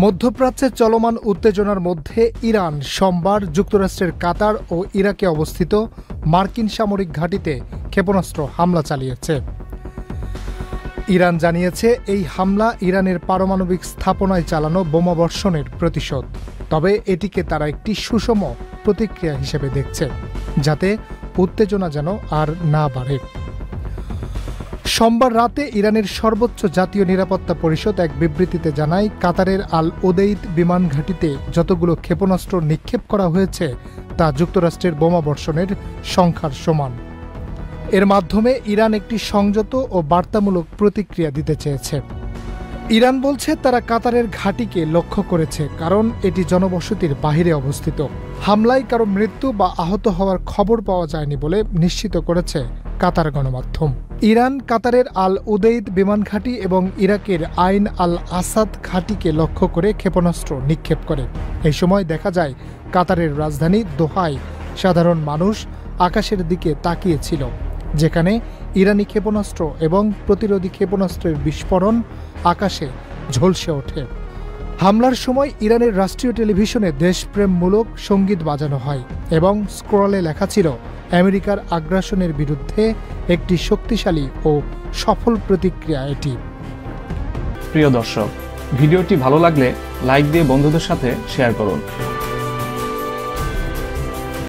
মধ্যপ্রাচ্যে চলমান উত্তেজনার মধ্যে ইরান সোমবার যুক্তরাষ্ট্রের কাতার ও ইরাকে অবস্থিত মার্কিন সামরিক ঘাঁটিতে ক্ষেপণাস্ত্র হামলা চালিয়েছে। ইরান জানিয়েছে এই হামলা ইরানের পারমাণবিক স্থাপনায় চালানো বোমাবর্ষণের প্রতিশোধ। তবে এটিকে তারা একটি সুষম প্রতিক্রিয়া হিসেবে দেখছে, যাতে উত্তেজনা যেন আর না বাড়ে। সোমবার রাতে ইরানের সর্বোচ্চ জাতীয় নিরাপত্তা পরিষদ এক বিবৃতিতে জানায়, কাতারের আল উদেইদ বিমান ঘাঁটিতে যতগুলো ক্ষেপণাস্ত্র নিক্ষেপ করা হয়েছে তা যুক্তরাষ্ট্রের বোমাবর্ষণের সংখ্যার সমান। এর মাধ্যমে ইরান একটি সংযত ও বার্তামূলক প্রতিক্রিয়া দিতে চেয়েছে। ইরান বলছে তারা কাতারের ঘাঁটিকে লক্ষ্য করেছে, কারণ এটি জনবসতির বাহিরে অবস্থিত। হামলায় কারো মৃত্যু বা আহত হওয়ার খবর পাওয়া যায়নি বলে নিশ্চিত করেছে কাতার গণমাধ্যম। ইরান কাতারের আল উদেইদ বিমান ঘাঁটি এবং ইরাকের আইন আল আসাদ ঘাঁটিকে লক্ষ্য করে ক্ষেপণাস্ত্র নিক্ষেপ করে। এই সময় দেখা যায় কাতারের রাজধানী দোহায় সাধারণ মানুষ আকাশের দিকে তাকিয়েছিল, যেখানে ইরানি ক্ষেপণাস্ত্র এবং প্রতিরোধী ক্ষেপণাস্ত্রের বিস্ফোরণ আকাশে ঝলসে ওঠে। হামলার সময় ইরানের রাষ্ট্রীয় টেলিভিশনে দেশপ্রেমমূলক সঙ্গীত বাজানো হয় এবং স্ক্রলে লেখা ছিল, আমেরিকার আগ্রাসনের বিরুদ্ধে একটি শক্তিশালী ও সফল প্রতিক্রিয়া এটি। প্রিয় দর্শক, ভিডিওটি ভালো লাগলে লাইক দিয়ে বন্ধুদের সাথে শেয়ার করুন।